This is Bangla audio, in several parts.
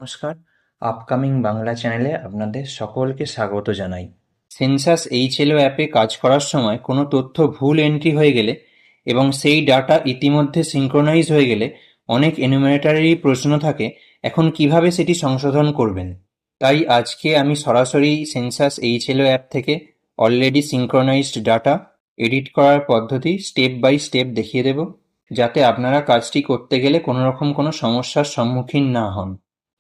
নমস্কার, আপকামিং বাংলা চ্যানেলে আপনাদের সকলকে স্বাগত জানাই। সেন্সাস এইচএলও অ্যাপে কাজ করার সময় কোনো তথ্য ভুল এন্ট্রি হয়ে গেলে এবং সেই ডাটা ইতিমধ্যে সিঙ্ক্রোনাইজ হয়ে গেলে অনেক এনুমারেটরেরই প্রশ্ন থাকে, এখন কিভাবে সেটি সংশোধন করবেন। তাই আজকে আমি সরাসরি সেন্সাস এইচএলও অ্যাপ থেকে অলরেডি সিঙ্ক্রোনাইজড ডাটা এডিট করার পদ্ধতি স্টেপ বাই স্টেপ দেখিয়ে দেব, যাতে আপনারা কাজটি করতে গেলে কোনোরকম কোনো সমস্যার সম্মুখীন না হন।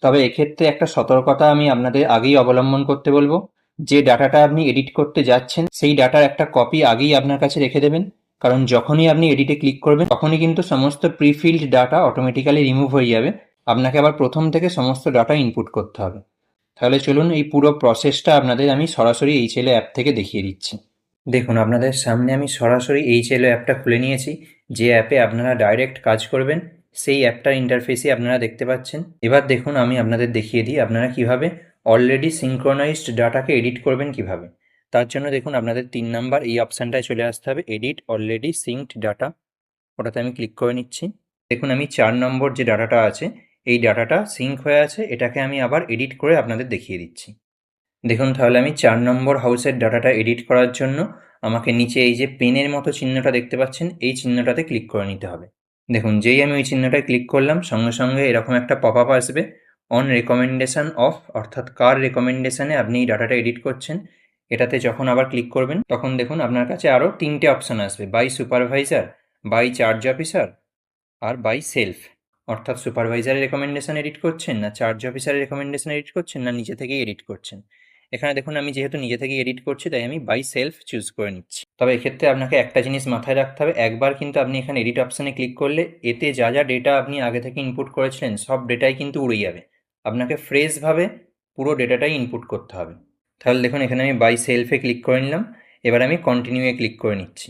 তবে এক্ষেত্রে একটা সতর্কতা আমি আপনাদের আগেই অবলম্বন করতে বলবো, যে ডাটাটা আপনি এডিট করতে যাচ্ছেন সেই ডাটার একটা কপি আগেই আপনার কাছে রেখে দেবেন, কারণ যখনই আপনি এডিটে ক্লিক করবেন তখনই কিন্তু সমস্ত প্রিফিল্ড ডাটা অটোমেটিক্যালি রিমুভ হয়ে যাবে, আপনাকে আবার প্রথম থেকে সমস্ত ডাটা ইনপুট করতে হবে। তাহলে চলুন এই পুরো প্রসেসটা আপনাদের আমি সরাসরি এইচএলও অ্যাপ থেকে দেখিয়ে দিচ্ছি। দেখুন, আপনাদের সামনে আমি সরাসরি এইচএলও অ্যাপটা খুলে নিয়েছি। যে অ্যাপে আপনারা ডাইরেক্ট কাজ করবেন সেই অ্যাপটার ইন্টারফেসই আপনারা দেখতে পাচ্ছেন। এবার দেখুন, আমি আপনাদের দেখিয়ে দিই আপনারা কিভাবে অলরেডি সিঙ্ক্রোনাইজড ডাটাকে এডিট করবেন কিভাবে। তার জন্য দেখুন, আপনাদের 3 নাম্বার এই অপশানটায় চলে আসতে হবে, এডিট অলরেডি সিঙ্কড ডাটা। ওটাতে আমি ক্লিক করে নিচ্ছি। দেখুন, আমি 4 নম্বর যে ডাটাটা আছে এই ডাটাটা সিঙ্ক হয়ে আছে, এটাকে আমি আবার এডিট করে আপনাদের দেখিয়ে দিচ্ছি। দেখুন, তাহলে আমি 4 নম্বর হাউসের ডাটাটা এডিট করার জন্য আমাকে নিচে এই যে পেনের মতো চিহ্নটা দেখতে পাচ্ছেন এই চিহ্নটাতে ক্লিক করে নিতে হবে। দেখুন, যেই আমি ওই চিহ্নটায় ক্লিক করলাম সঙ্গে সঙ্গে এরকম একটা পপ আপ আসবে, অন রেকমেন্ডেশন অফ, অর্থাৎ কার রেকমেন্ডেশনে আপনি এই ডাটাটা এডিট করছেন। এটাতে যখন আবার ক্লিক করবেন তখন দেখুন আপনার কাছে আরও 3টে অপশান আসবে, by supervisor, by charge officer আর বাই সেলফ। অর্থাৎ সুপারভাইজারের রেকমেন্ডেশন এডিট করছেন, না চার্জ অফিসারের রেকমেন্ডেশন এডিট করছেন, না নিজে থেকেই এডিট করছেন। এখানে দেখুন, আমি যেহেতু নিজে থেকেই এডিট করছি তাই আমি বাই সেলফ চুজ করে নিচ্ছি। তবে এক্ষেত্রে আপনাকে একটা জিনিস মাথায় রাখতে হবে, একবার কিন্তু আপনি এখানে এডিট অপশানে ক্লিক করলে এতে যা যা ডেটা আপনি আগে থেকে ইনপুট করেছিলেন সব ডেটাই কিন্তু উড়ে যাবে। আপনাকে ফ্রেশভাবে পুরো ডেটাটাই ইনপুট করতে হবে। তাহলে দেখুন, এখানে আমি বাই সেলফে ক্লিক করে নিলাম। এবার আমি কন্টিনিউয়ে ক্লিক করে নিচ্ছি।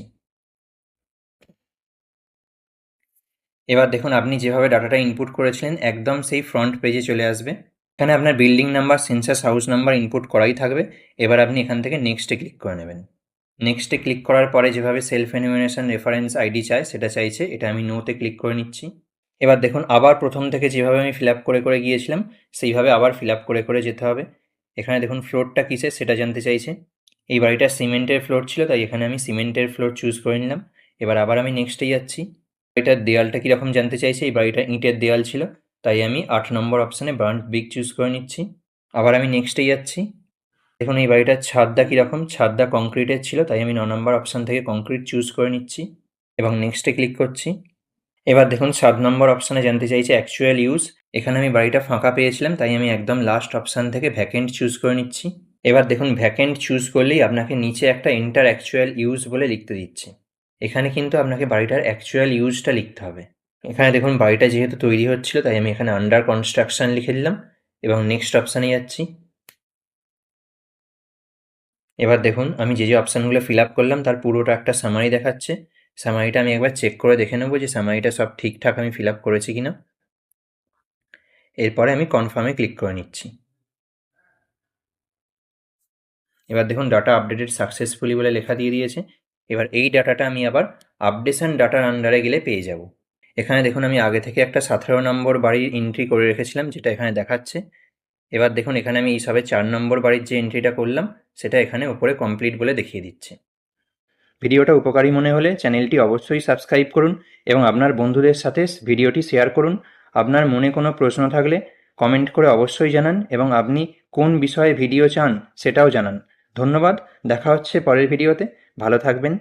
এবার দেখুন, আপনি যেভাবে ডাটাটা ইনপুট করেছিলেন একদম সেই ফ্রন্ট পেজে চলে আসবে। এখানে আপনার building number, census house number input করাই থাকবে। এবার আপনি এখান থেকে নেক্সটে ক্লিক করে নেবেন। নেক্সটে ক্লিক করার পরে যেভাবে সেলফ এনুমিনেশন রেফারেন্স আইডি চায় সেটা চাইছে, এটা আমি নোতে ক্লিক করে নিচ্ছি। এবার দেখুন, আবার প্রথম থেকে যেভাবে আমি ফিল আপ করে করে গিয়েছিলাম সেইভাবে আবার ফিল আপ করে করে যেতে হবে। এখানে দেখুন ফ্লোরটা কিসের সেটা জানতে চাইছে। এই বাড়িটা সিমেন্টের ফ্লোর ছিল তাই এখানে আমি সিমেন্টের ফ্লোর চুজ করে নিলাম। এবার আবার আমি নেক্সটে যাচ্ছি। এটার দেয়ালটা কীরকম জানতে চাইছে, এই বাড়িটা ইটের দেয়াল ছিল তাই আমি 8 নম্বর অপশানে বার্ন্ট ব্রিক চুজ করে নিচ্ছি। আবার আমি নেক্সটে যাচ্ছি। দেখুন, এই বাড়িটার ছাদটা কীরকম, ছাদটা কংক্রিটের ছিল তাই আমি 9 নম্বর অপশান থেকে কংক্রিট চুজ করে নিচ্ছি এবং নেক্সটে ক্লিক করছি। এবার দেখুন, 7 নম্বর অপশানে জানতে চাইছে অ্যাকচুয়াল ইউজ। এখানে আমি বাড়িটা ফাঁকা পেয়েছিলাম তাই আমি একদম লাস্ট অপশান থেকে ভ্যাকেন্ট চুজ করে নিচ্ছি। এবার দেখুন, ভ্যাকেন্ট চুজ করলেই আপনাকে নিচে একটা এন্টার অ্যাকচুয়াল ইউজ বলে লিখতে দিচ্ছে। এখানে কিন্তু আপনাকে বাড়িটার অ্যাকচুয়াল ইউজটা লিখতে হবে। এখানে দেখুন, বাড়িটা যেহেতু তৈরি হচ্ছিল তাই আমি এখানে আন্ডার কনস্ট্রাকশন লিখে দিলাম এবং নেক্সট অপশানে যাচ্ছি। এবার দেখুন, আমি যে যে অপশানগুলো ফিল আপ করলাম তার পুরোটা একটা সামারি দেখাচ্ছে। সামারিটা আমি একবার চেক করে দেখে নেবো যে সামারিটা সব ঠিকঠাক আমি ফিল আপ করেছি কিনা। এরপরে আমি কনফার্মে ক্লিক করে নিচ্ছি। এবার দেখুন, ডাটা আপডেটেড সাকসেসফুলি বলে লেখা দিয়ে দিয়েছে। এবার এই ডাটাটা আমি আবার আপডেশন ডাটার আন্ডারে গেলে পেয়ে যাব। এখানে দেখুন, আমি আগে থেকে একটা 17 নম্বর বাড়ির এন্ট্রি করে রেখেছিলাম যেটা এখানে দেখাচ্ছে। এবার দেখুন, এখানে আমি এই সবে 4 নম্বর বাড়ির যে এন্ট্রিটা করলাম সেটা এখানে ওপরে কমপ্লিট বলে দেখিয়ে দিচ্ছে। ভিডিওটা উপকারী মনে হলে চ্যানেলটি অবশ্যই সাবস্ক্রাইব করুন এবং আপনার বন্ধুদের সাথে ভিডিওটি শেয়ার করুন। আপনার মনে কোনো প্রশ্ন থাকলে কমেন্ট করে অবশ্যই জানান এবং আপনি কোন বিষয়ে ভিডিও চান সেটাও জানান। ধন্যবাদ, দেখা হচ্ছে পরের ভিডিওতে। ভালো থাকবেন।